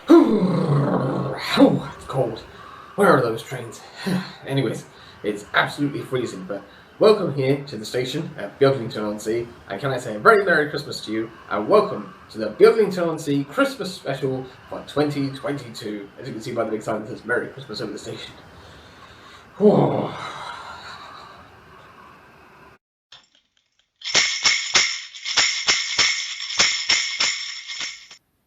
Oh, it's cold. Where are those trains? Anyways, it's absolutely freezing, but welcome here to the station at Beaglington-On-Sea, and can I say a very Merry Christmas to you, and welcome to the Beaglington-On-Sea Christmas Special for 2022. As you can see by the big sign that says Merry Christmas over the station.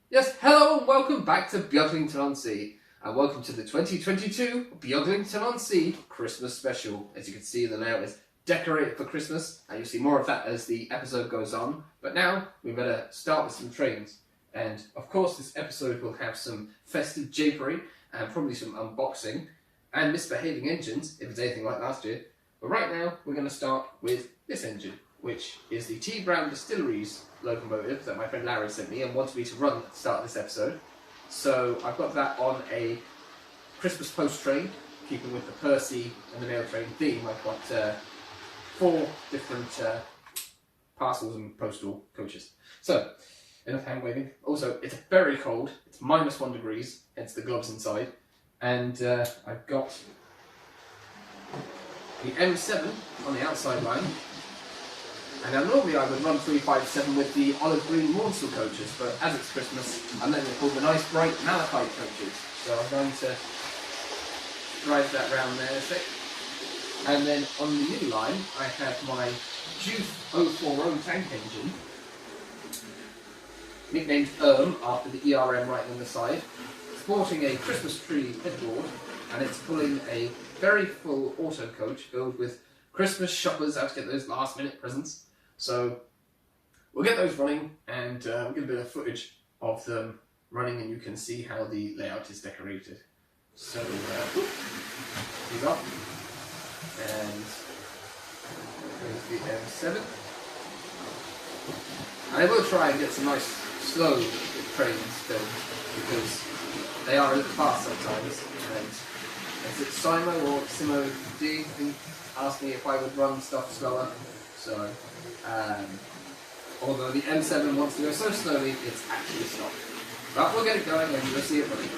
Yes, hello and welcome back to Beaglington-On-Sea, and welcome to the 2022 Beaglington-On-Sea Christmas Special. As you can see, the layout is decorated for Christmas, and you'll see more of that as the episode goes on. But now, we better start with some trains. And of course, this episode will have some festive japery, and probably some unboxing, and misbehaving engines, if it's anything like last year. But right now, we're going to start with this engine, which is the T. Brown Distilleries locomotive that my friend Larry sent me and wanted me to run at the start of this episode. So I've got that on a Christmas post train, keeping with the Percy and the mail train theme. I've got 4 different parcels and postal coaches. So, enough hand waving. Also, it's very cold. It's -1 degrees, hence the gloves inside. And I've got the M7 on the outside line. And now normally I would run 357 with the olive green Mornsel coaches, but as it's Christmas, I'm letting it pull the nice bright malachite coaches. So I'm going to drive that round there a sec. And then on the middle line, I have my Juice 040 tank engine, nicknamed after the ERM right on the side, sporting a Christmas tree headboard, and it's pulling a very full auto coach filled with Christmas shoppers out to get those last minute presents. So we'll get those running, and we'll get a bit of footage of them running, and you can see how the layout is decorated. So he's up, and there's the M7. And I will try and get some nice slow trains filmed, because they are a little fast sometimes. And is it Simo or Simo D? I think asked me if I would run stuff slower. So, although the M7 wants to go so slowly, it's actually stopped. But we'll get it going and you'll see it running.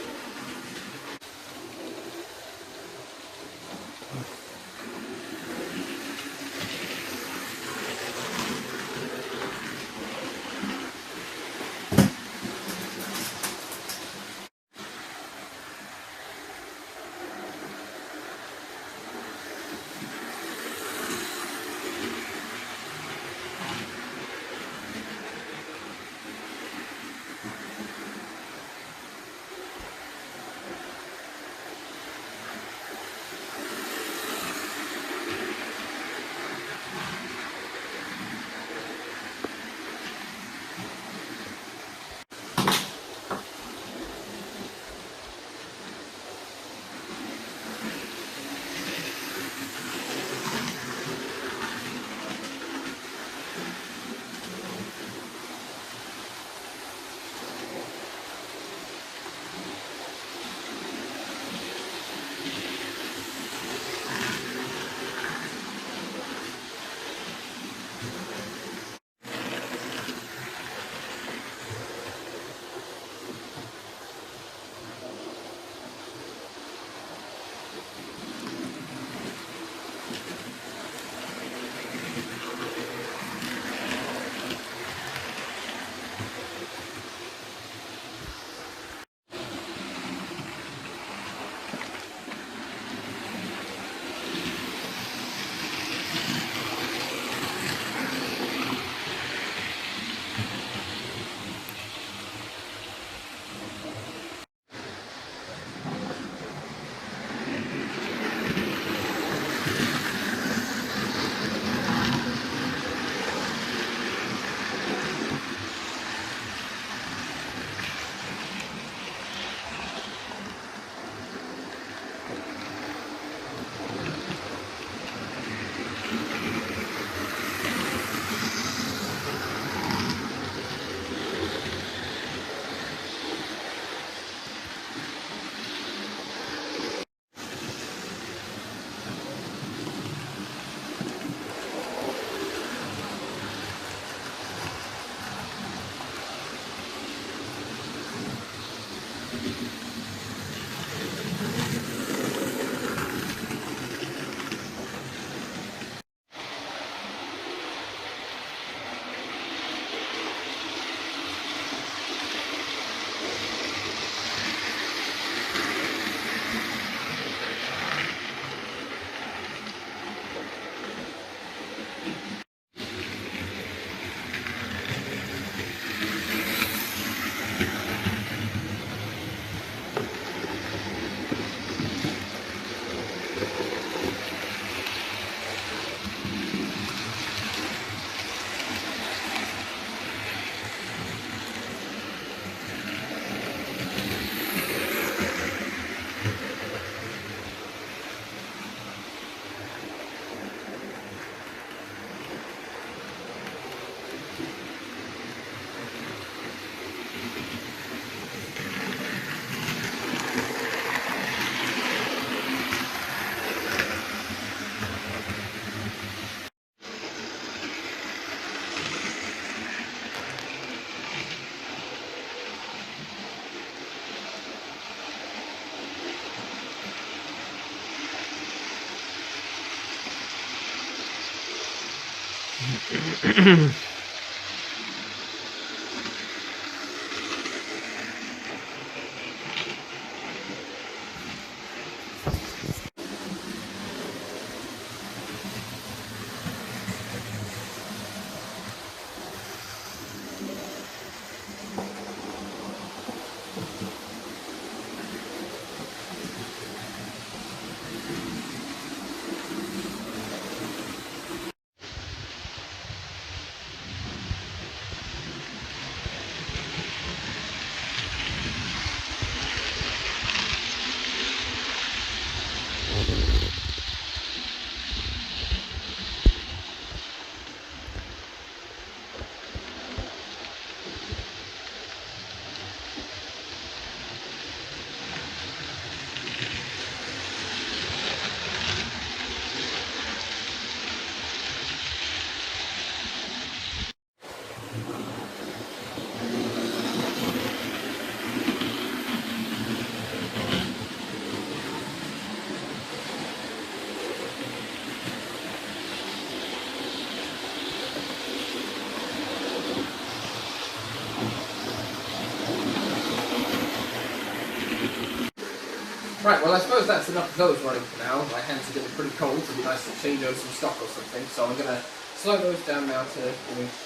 Right, well I suppose that's enough of those running for now. My hands are getting pretty cold, so it'd be nice to change over some stock or something. So I'm going to slow those down now to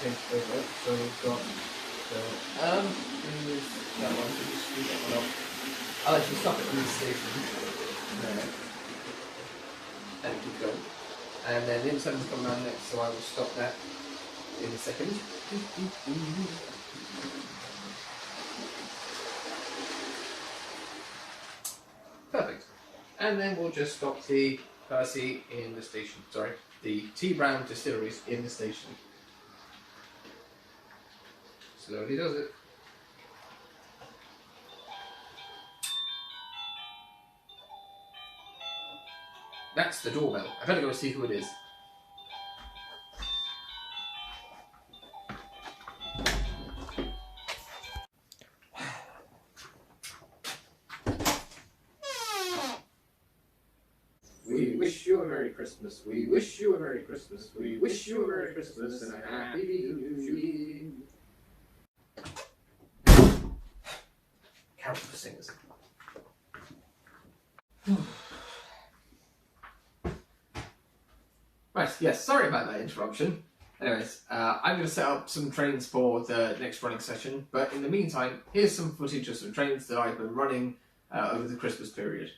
change over. So we've got that one, so just screw that one up. I'll actually stop it in the station. There. And keep going. And then the Ep.17's come around next, so I will stop that in a second. Perfect. And then we'll just stop the Percy in the station. Sorry, the T Brown distilleries in the station. Slowly does it. That's the doorbell. I better go see who it is. We wish you a Merry Christmas. We wish you a Merry Christmas. We wish you a Merry Christmas and a Happy New Year. Carol for singers. Right, yes, sorry about that interruption. Anyways, I'm going to set up some trains for the next running session, but in the meantime, here's some footage of some trains that I've been running over the Christmas period.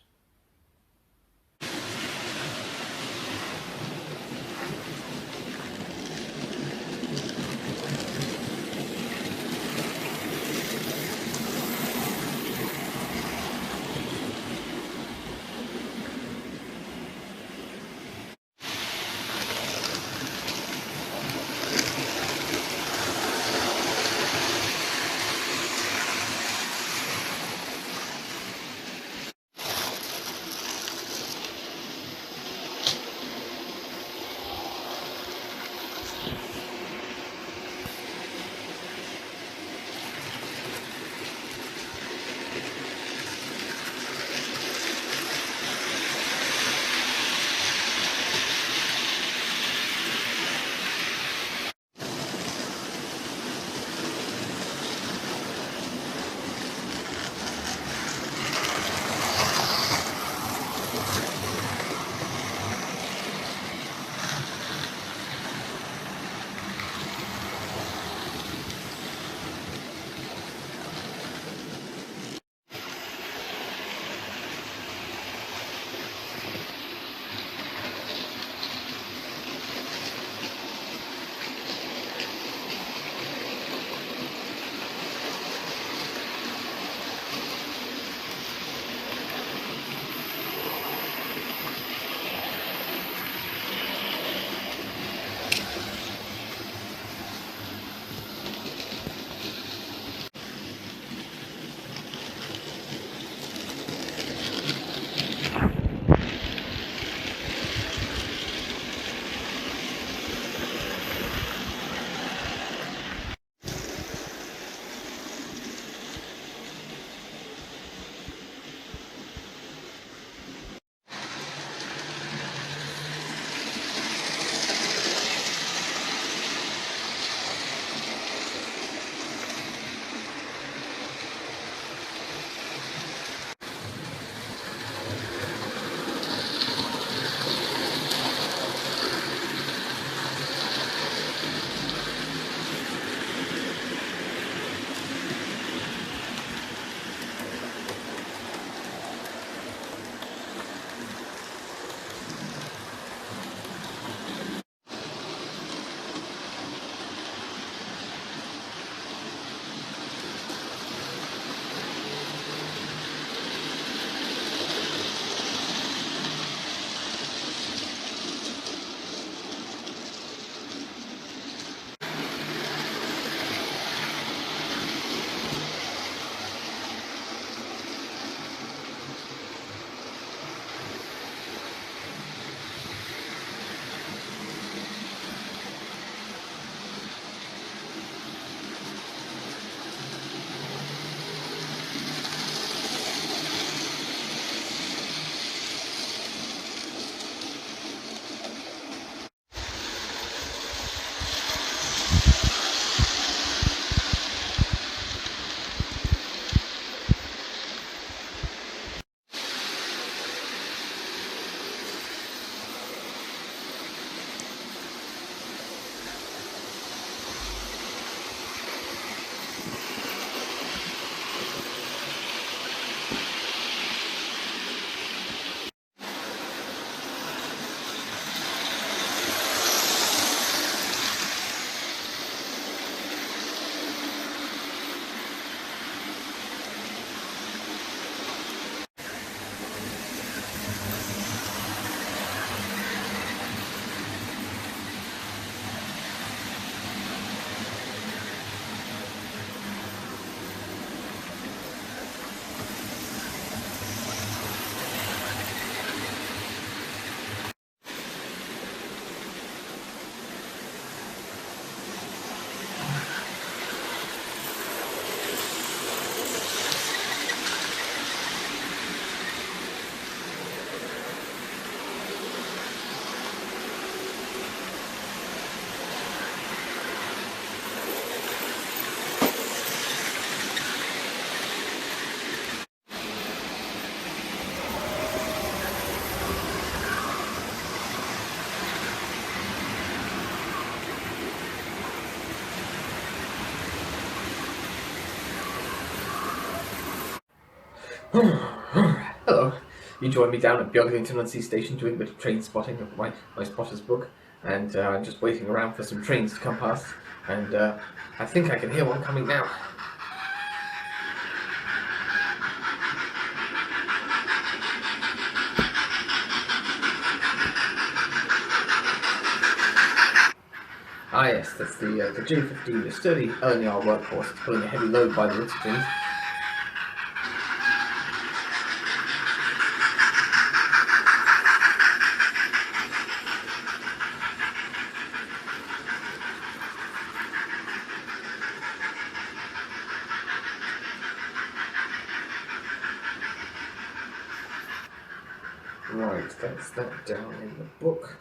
Hello. You joined me down at Beaglington-On-Sea station doing a bit of train spotting of my spotter's book, and I'm just waiting around for some trains to come past, and I think I can hear one coming now. Ah yes, that's the J15, the sturdy LNR workhorse. It's pulling a heavy load by the looks of things. Right, that's that down in the book.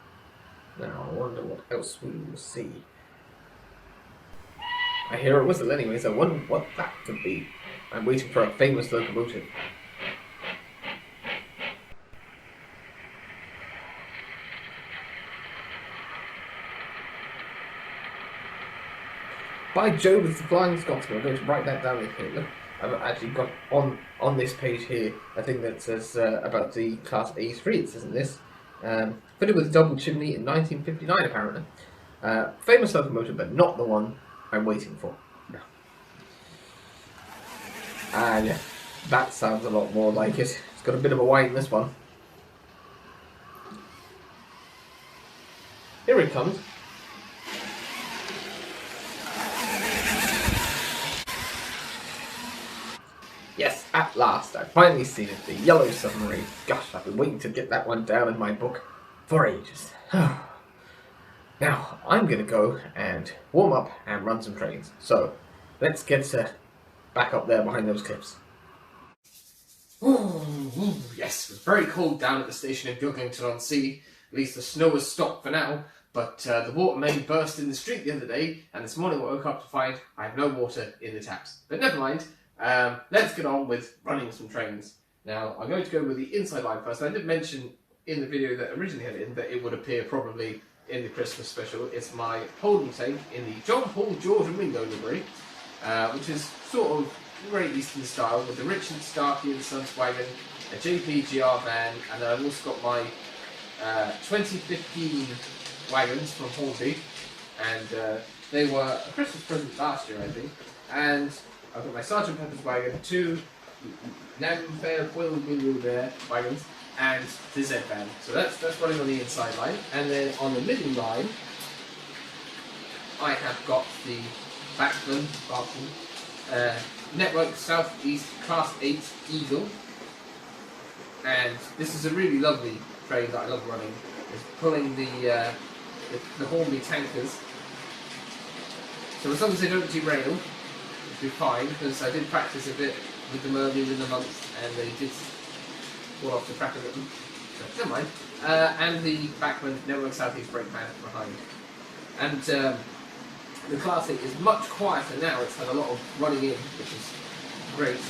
Now I wonder what else we will see. I hear a whistle anyways, I wonder what that could be. I'm waiting for a famous locomotive. By Jove, it's the Flying Scotsman. I'm going to write that down here. Look, I've actually got on this page here a thing that says about the Class A3. It says in this. Fitted with a double chimney in 1959, apparently. Famous locomotive, but not the one I'm waiting for. No. Yeah, that sounds a lot more like it. It's got a bit of a whine, this one. Here it comes. Yes, at last, I've finally seen it, the Yellow Submarine. Gosh, I've been waiting to get that one down in my book for ages. Now, I'm going to go and warm up and run some trains. So, let's get back up there behind those cliffs. Ooh, yes, it was very cold down at the station in Beaglington-On-Sea. At least the snow has stopped for now. But the water main burst in the street the other day, and this morning I woke up to find I have no water in the taps. But never mind. Let's get on with running some trains. Now, I'm going to go with the inside line first. I did mention in the video that originally had it in that it would appear probably in the Christmas special. It's my holding tank in the John, Paul, George and Ringo livery, which is sort of very Eastern style, with the Richard Starkey and Sons wagon, a JPGR van, and then I've also got my 2015 wagons from Hornby, and they were a Christmas present last year, I think, and I've got my Sergeant Pepper's wagon, two Namfair Wheel there wagons, and the Z van. So that's running on the inside line. And then on the middle line, I have got the Backman Network Southeast Class 8 Eagle. And this is a really lovely train that I love running. It's pulling the Hornby tankers. So as long as they don't derail, be fine, because I did practice a bit with them earlier in the month and they did fall off the track a bit. So, never mind. And the Backman Network Southeast brake pad behind. And the Class 8 is much quieter now. It's had a lot of running in, which is great.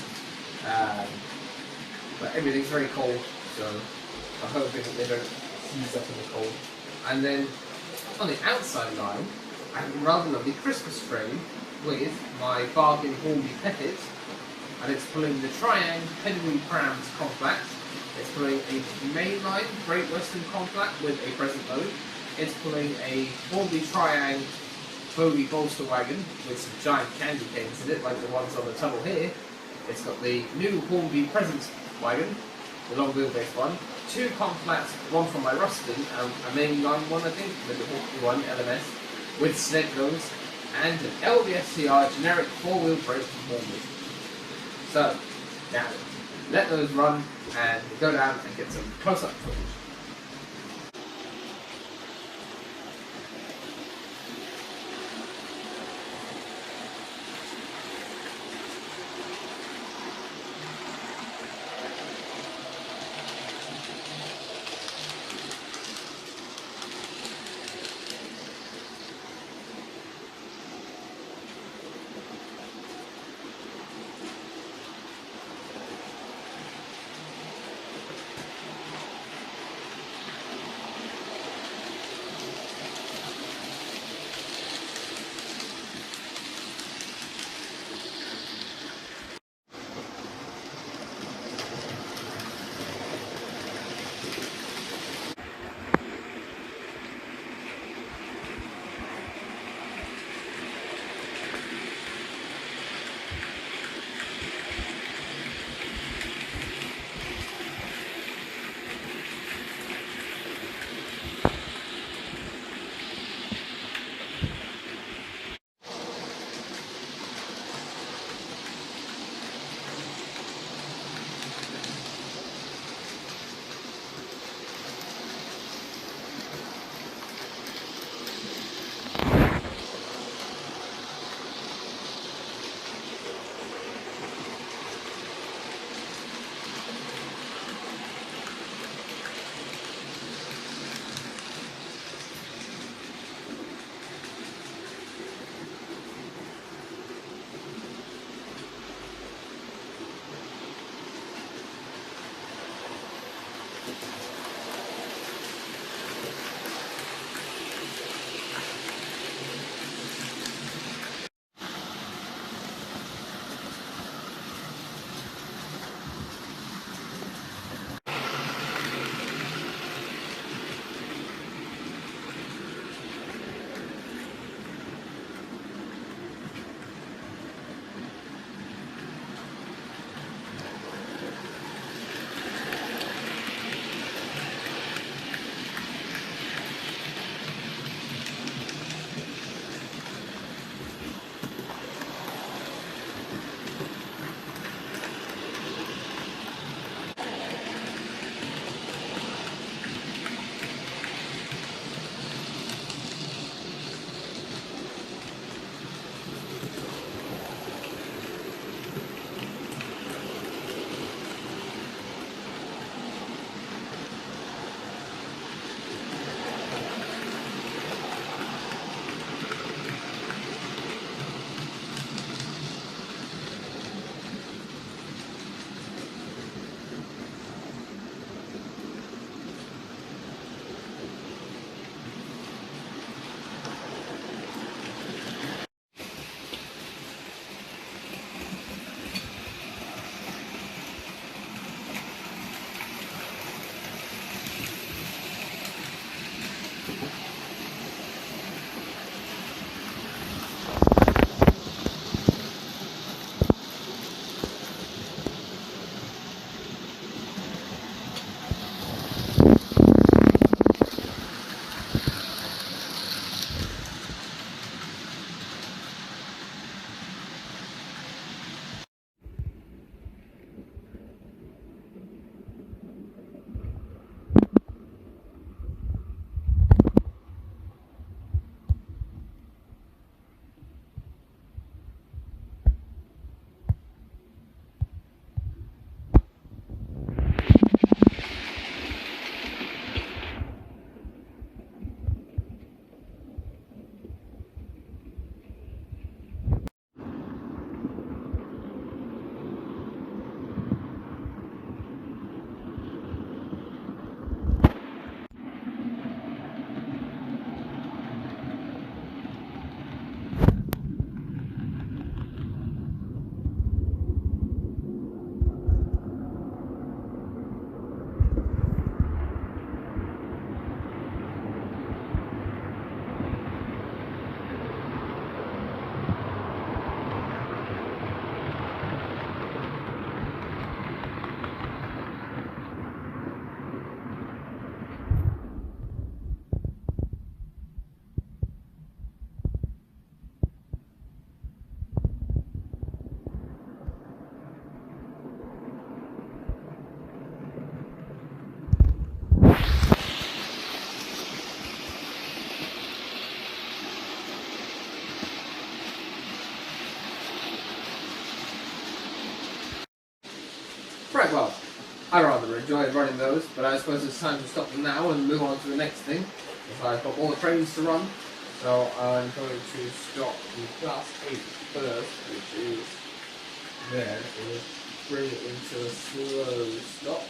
But everything's very cold, so I'm hoping that they don't seize up in the cold. And then on the outside line, I have a rather lovely Christmas train with my bargain Hornby Pettit, and it's pulling the Triang Pedigree Prams Compact. It's pulling a mainline Great Western Compact with a present load. It's pulling a Hornby Triang Bogey Bolster Wagon with some giant candy canes in it, like the ones on the tunnel here. It's got the new Hornby Presents Wagon, the long wheelbase one, two compacts, one from my Rustin, a mainline one I think, with the Hornby one LMS, with sled loads, and an LBSCR generic four-wheel brake from Hornby. So, now, let those run and go down and get some close-up footage. well, I rather enjoy running those, but I suppose it's time to stop them now and move on to the next thing. Because I've got more trains to run, so I'm going to stop the class 8 first, which is there. So bring it into a slow stop.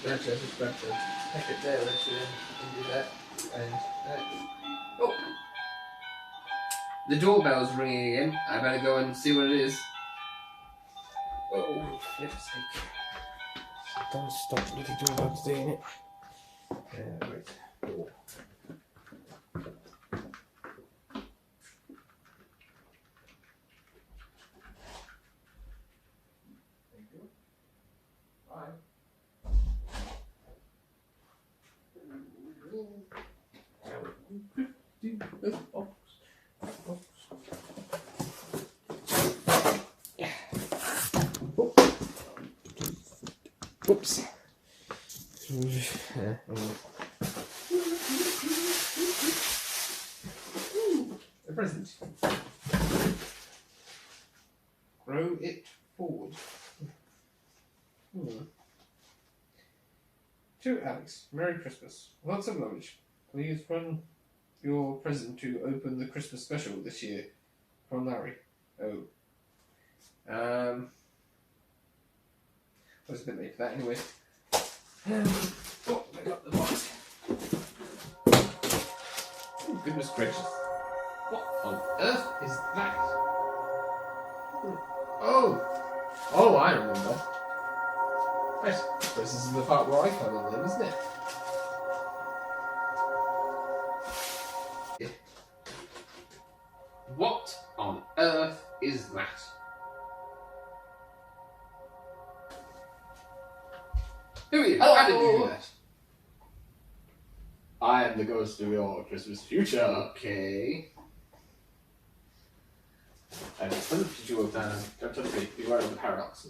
Actually, I just grab the packet there actually and do that. And oh, the doorbell's ringing again. I better go and see what it is. Oh, flip's sake! Don't stop the doorbell's doing it. Wait. Oh. Whoops. A present. Grow it forward. To Alex, Merry Christmas. Lots of luggage. Please run your present to open the Christmas special this year. From Larry. Oh. I was a bit late for that anyway. Oh, I got the box. Oh, goodness gracious. What on earth is that? Oh, I remember. Right, this is the part where I come in then, isn't it? What on earth is that? Who are you? How did you do that? I am the ghost of your Christmas future. Okay. And did you will don't touch me. You are the paradox.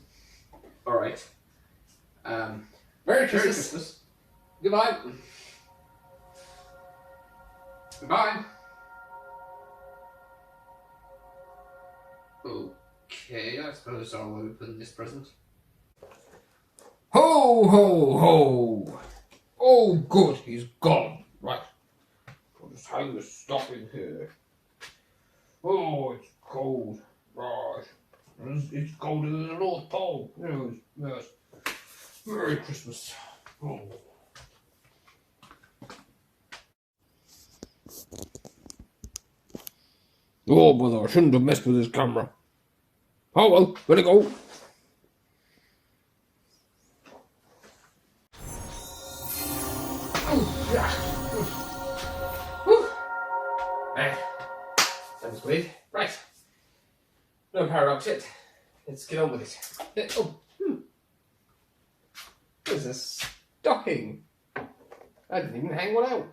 Alright. Merry Merry Christmas. Christmas. Goodbye. Goodbye. Okay, I suppose I'll open this present. Ho, ho, ho! Oh, good, he's gone. Right. I'll just hang the stuff in here. Oh, it's cold. Right. It's colder than the North Pole. Yes. Merry Christmas. Oh. Oh, brother, I shouldn't have messed with his camera. Oh well, let it go. Oh, yeah. Whew. That was weird. Right. No paradox yet. Let's get on with it. There's a stocking. I didn't even hang one out.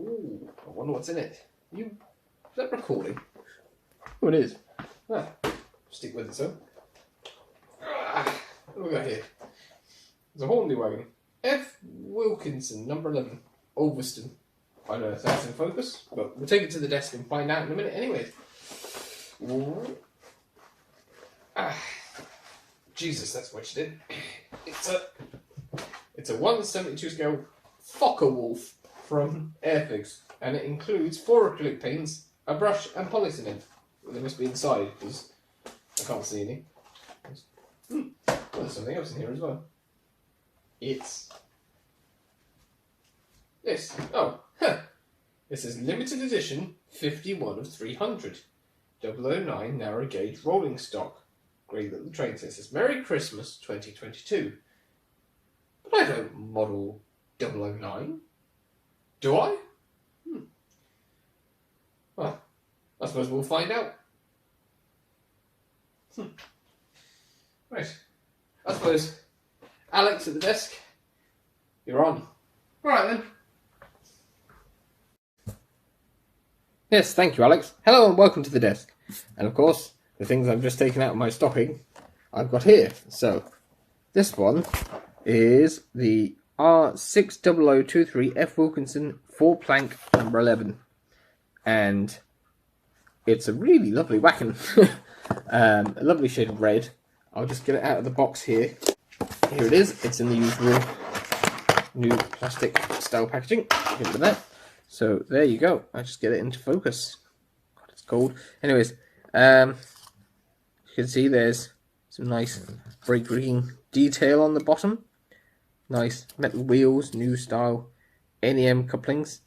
Ooh, I wonder what's in it. Is that recording? Oh, it is. Ah, stick with it, so. What do we got here? There's a Hornby wagon. F. Wilkinson, number 11, Ulverston. I don't know if that's in focus, but we'll take it to the desk and find out in a minute anyway. Jesus, that's what you did. It's a 1/72 scale Fokker Wolf from Airfix, and it includes 4 acrylic paints, a brush, and polyethylene. Well, they must be inside because I can't see any. Well, there's something else in here as well. It's this. This is limited edition 51 of 300. 009 narrow gauge rolling stock. Great little train set. It says Merry Christmas 2022. But I don't model 009. Do I? Well, I suppose we'll find out. Right. I suppose, Alex at the desk, you're on. Alright then. Yes, thank you, Alex. Hello and welcome to the desk. And of course, the things I've just taken out of my stocking, I've got here. So, this one is the R60023 F. Wilkinson 4-plank number 11. And it's a really lovely wagon. A lovely shade of red. I'll just get it out of the box here. here it is. It's in the usual new plastic style packaging. Get rid of that. So there you go. I just get it into focus. God, it's cold. Anyways, you can see there's some nice brake rigging detail on the bottom. Nice metal wheels, new style NEM couplings.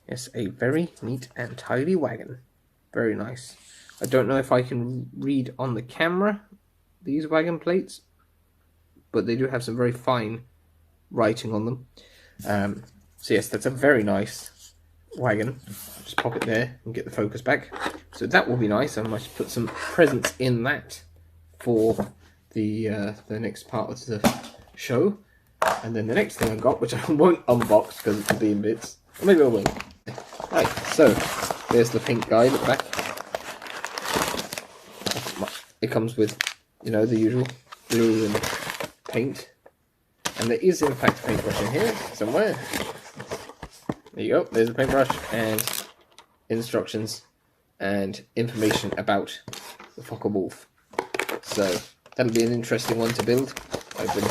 Yes, a very neat and tidy wagon. Very nice. I don't know if I can read on the camera these wagon plates, but they do have some very fine writing on them. So yes, that's a very nice wagon. Just pop it there and get the focus back. So that will be nice. I might put some presents in that for the next part of the show. And then the next thing I got, which I won't unbox because it's being bits, or maybe I will. Right, so there's the pink guide at the back. It comes with, you know, the usual glue and paint. And there is in fact a paintbrush in here somewhere. There you go, there's a paintbrush and instructions and information about the Focke-Wulf. So that'll be an interesting one to build. I've been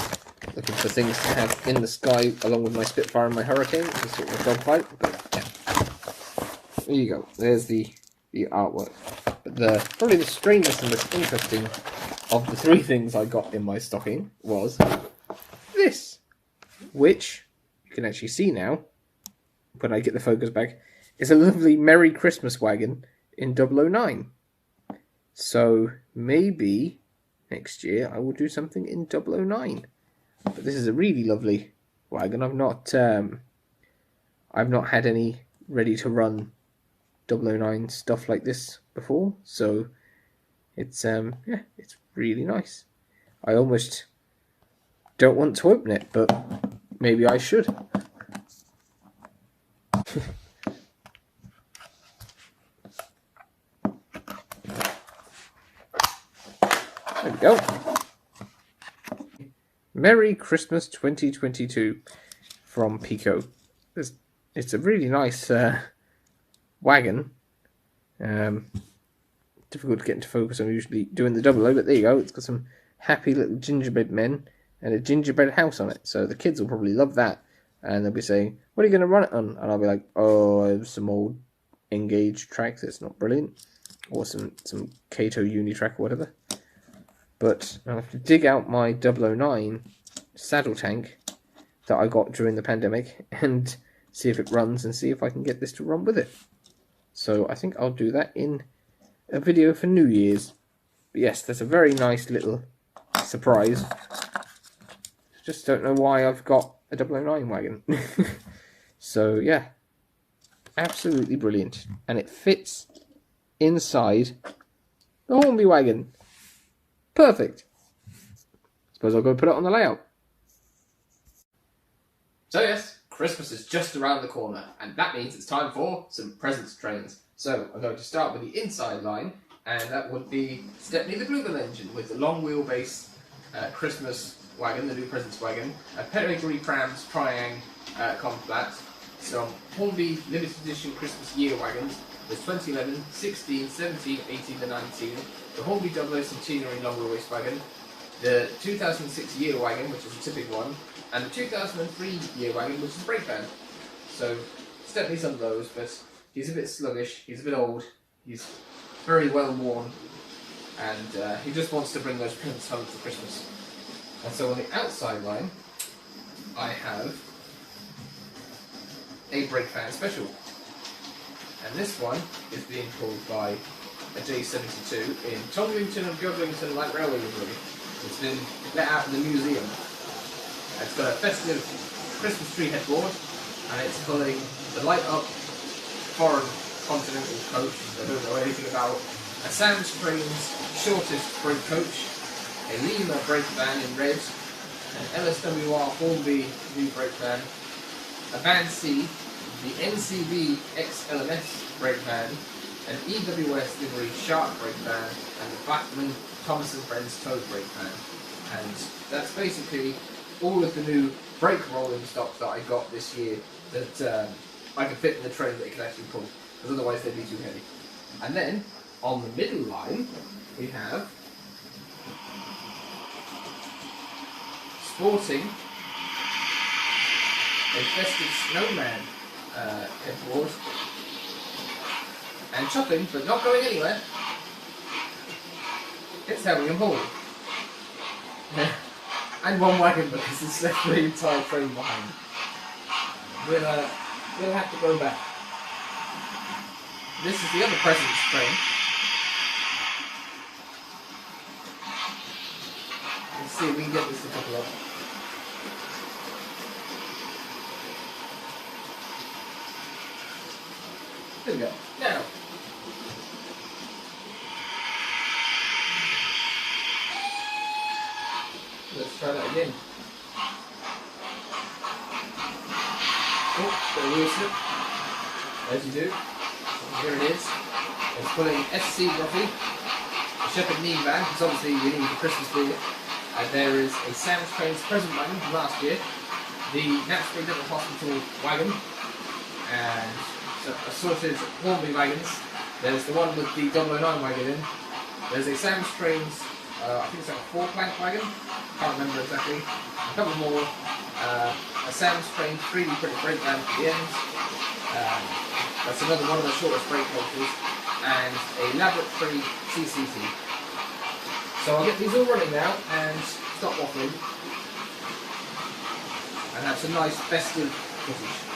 looking for things to have in the sky along with my Spitfire and my Hurricane, just sort of a dogfight. But yeah, there you go. There's the artwork. But probably the strangest and most interesting of the three things I got in my stocking was this, which you can actually see now when I get the focus back. Is a lovely Merry Christmas wagon in 009. So maybe next year I will do something in 009. But this is a really lovely wagon. I've not had any ready to run 009 stuff like this before, so it's yeah, it's really nice. I almost don't want to open it, but maybe I should. There we go. Merry Christmas 2022 from Pico. It's a really nice wagon. Difficult to get into focus. I'm usually doing the 00, but there you go. It's got some happy little gingerbread men and a gingerbread house on it. So the kids will probably love that. And they'll be saying, what are you going to run it on? And I'll be like, oh, I have some old Engage tracks. It's not brilliant. Or some Kato Unitrack or whatever. But I'll have to dig out my 009 saddle tank that I got during the pandemic and see if it runs and see if I can get this to run with it. So I think I'll do that in a video for New Year's. But yes, that's a very nice little surprise. Just don't know why I've got a 009 wagon. So yeah, absolutely brilliant. And it fits inside the Hornby wagon. Perfect. Suppose I'll go put it on the layout. So yes, Christmas is just around the corner, and that means it's time for some presents trains. So I'm going to start with the inside line, and that would be Stepney the Bluebell engine with the long wheelbase Christmas wagon, the new presents wagon, a Pedigree Prams Triang Conflat, some Hornby limited edition Christmas year wagons with 2011, 16, 17, 18 and 19, the Hornby 00 Centenary long wheelbase wagon, the 2006 year wagon, which is a tipping one, and the 2003 year wagon, which is a brake van. So Stepney's on those, but he's a bit sluggish, he's a bit old, he's very well worn, and he just wants to bring those presents home for Christmas. And so on the outside line, I have a brake fan special. And this one is being pulled by a J72 in Beaglington and Beaglington Light Railway livery. It's been let out in the museum. It's got a festive Christmas tree headboard, and it's pulling the light up foreign continental coach I don't know anything about, a Sam's Trains shortest brake coach, a Lima brake van in red, an LSWR Hornby new brake van, a Van C, the NCB XLMS brake van, an EWS livery Shark brake van, and the Blackman Thomas & Friends tow brake van. And that's basically all of the new brake rolling stock that I got this year that I could fit in the train that it can actually pull, because otherwise they'd be too heavy. And then on the middle line we have sporting a festive snowman headboard and chopping, but not going anywhere. It's having a ball. And one wagon because it's left the entire train behind. We'll have to go back. This is the other presents train. Let's see if we can get this to couple up. There we go. Now. Let's try that again. Oh, got a wheel slip. As you do. Here it is. It's pulling SC Rocky, a Shepherd Knee van, because obviously we need the Christmas beer. There is a Sam's Trains present wagon from last year, the Natural Dental Hospital wagon, and some assorted Hornby wagons. There's the one with the 009 wagon in. There's a Sam's Trains, I think it's like a 4-plank wagon, can't remember exactly. A couple more, a Sam's Trains 3D printed brake van at the end. That's another one of the shortest brake coaches, and a laboratory CCT. So I'll get these all running now and stop waffling and have some nice festive footage.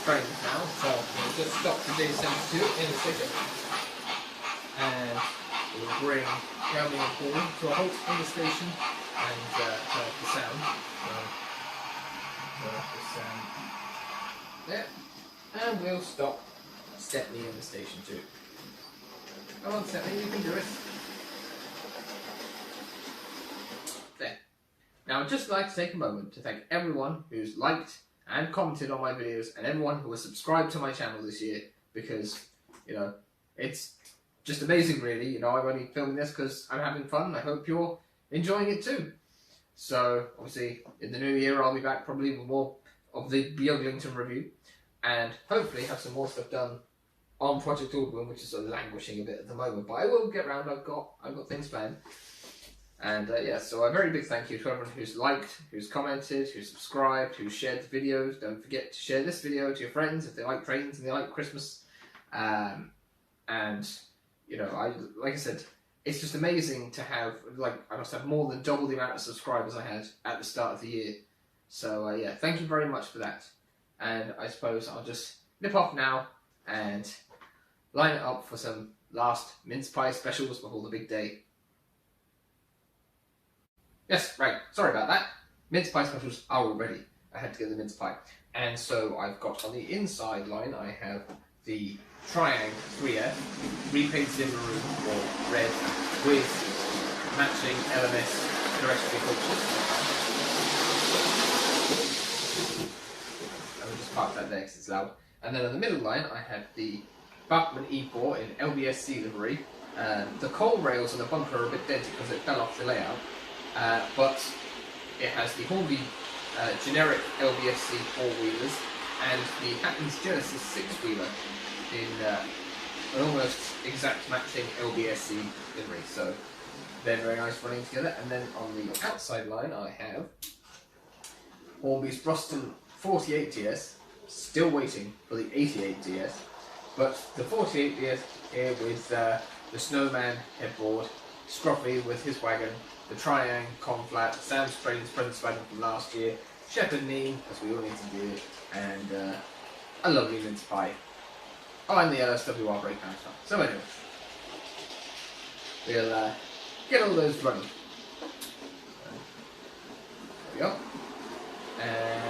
trains now, so we'll just stop the J72 in the station, and we'll bring Rounding and Paul to a halt in the station and turn off the sound. So, turn off the sound there, and we'll stop Stepney in the station too. Come on, Stepney, you can do it. There. Now, I'd just like to take a moment to thank everyone who's liked and commented on my videos, and everyone who has subscribed to my channel this year, because, you know, it's just amazing, really. You know, I'm only filming this because I'm having fun. I hope you're enjoying it too. So, obviously, in the new year, I'll be back probably with more of the Beaglington review, and hopefully have some more stuff done on Project Aldwin, which is sort of languishing a bit at the moment, but I will get around. I've got things planned. And yeah, so a very big thank you to everyone who's liked, who's commented, who's subscribed, who's shared the videos. Don't forget to share this video to your friends if they like trains and they like Christmas. And, you know, like I said, it's just amazing to have, like, I must have more than double the amount of subscribers I had at the start of the year. So yeah, thank you very much for that. And I suppose I'll just nip off now and line it up for some last mince pie specials before the big day. Yes, right, sorry about that. Mince pie specials are all ready. I had to get the mince pie. And so I've got on the inside line, I have the Triang 3F, repainted in maroon or red, with matching LMS terrestrial cultures. I'll just park that there because it's loud. And then on the middle line, I have the Bachmann E4 in LBSC livery. The coal rails on the bunker are a bit dented because it fell off the layout. But it has the Hornby generic LBSC 4-wheelers and the Hattons Genesis 6-wheeler in an almost exact matching LBSC livery. So they're very nice running together. And then on the outside line I have Hornby's Bruston 48DS, still waiting for the 88DS, but the 48DS here with the Snowman headboard, Scruffy with his wagon, the Triang Conflat, Sam's Trains Prince wagon from last year, Shepherd Knee, as we all need to do, and a lovely mince pie. Oh, and the LSWR breakdown stuff. So anyway, we'll get all those running. There we go. And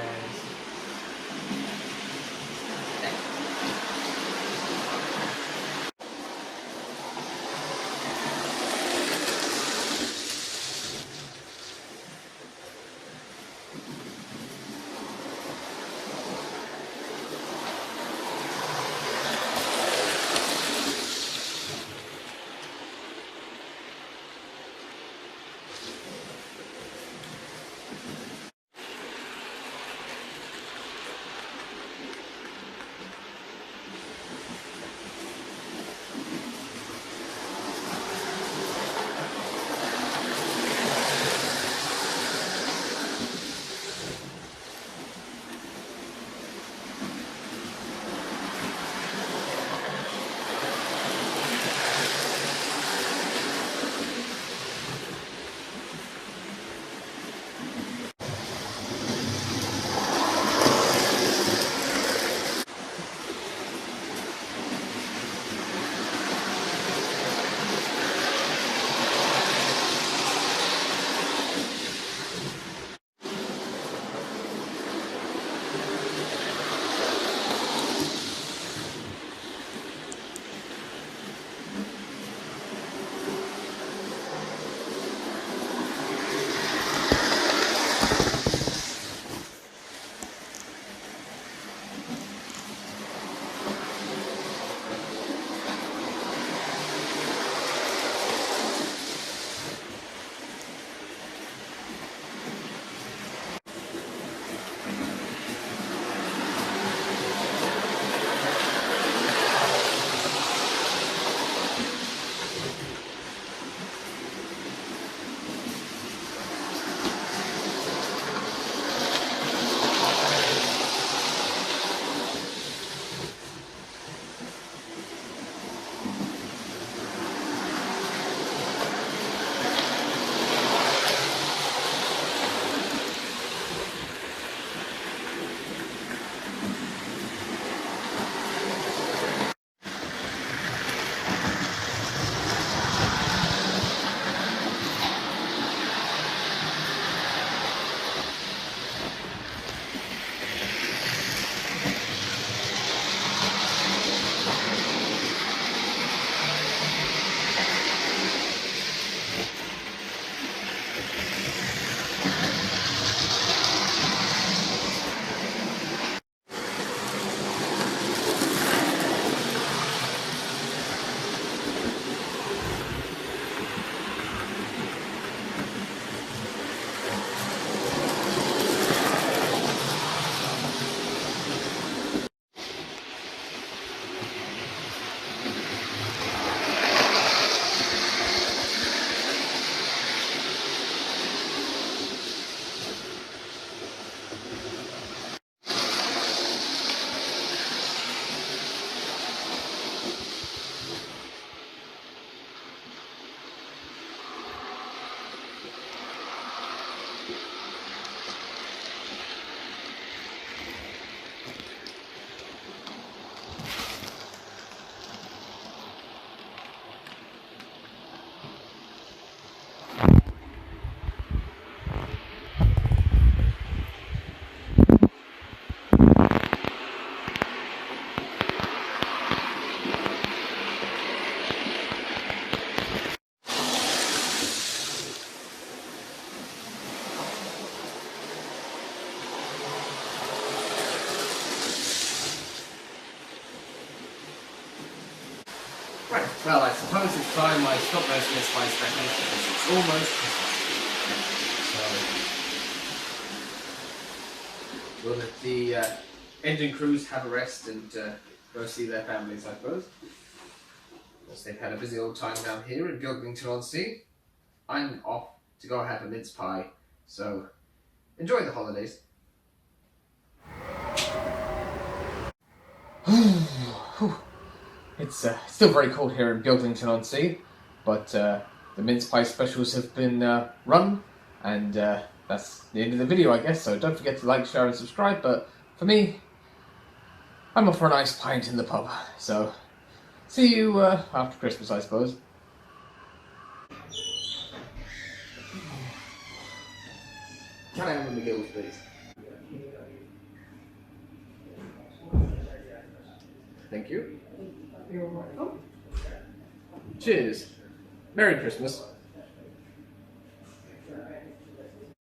Right, well, I suppose it's time I stop those Mince Pie Specials because it's almost Christmas. So, we'll let the engine crews have a rest and go see their families, I suppose. Because they've had a busy old time down here in Beaglington-On-Sea. I'm off to go have a mince pie, so enjoy the holidays. It's still very cold here in Beaglington-On-Sea, but the Mince Pie Specials have been run, and that's the end of the video, I guess, so don't forget to like, share and subscribe, but for me, I'm off for a nice pint in the pub, so see you after Christmas, I suppose. Can I have a McGill's, please? Thank you. You're welcome. Cheers. Merry Christmas.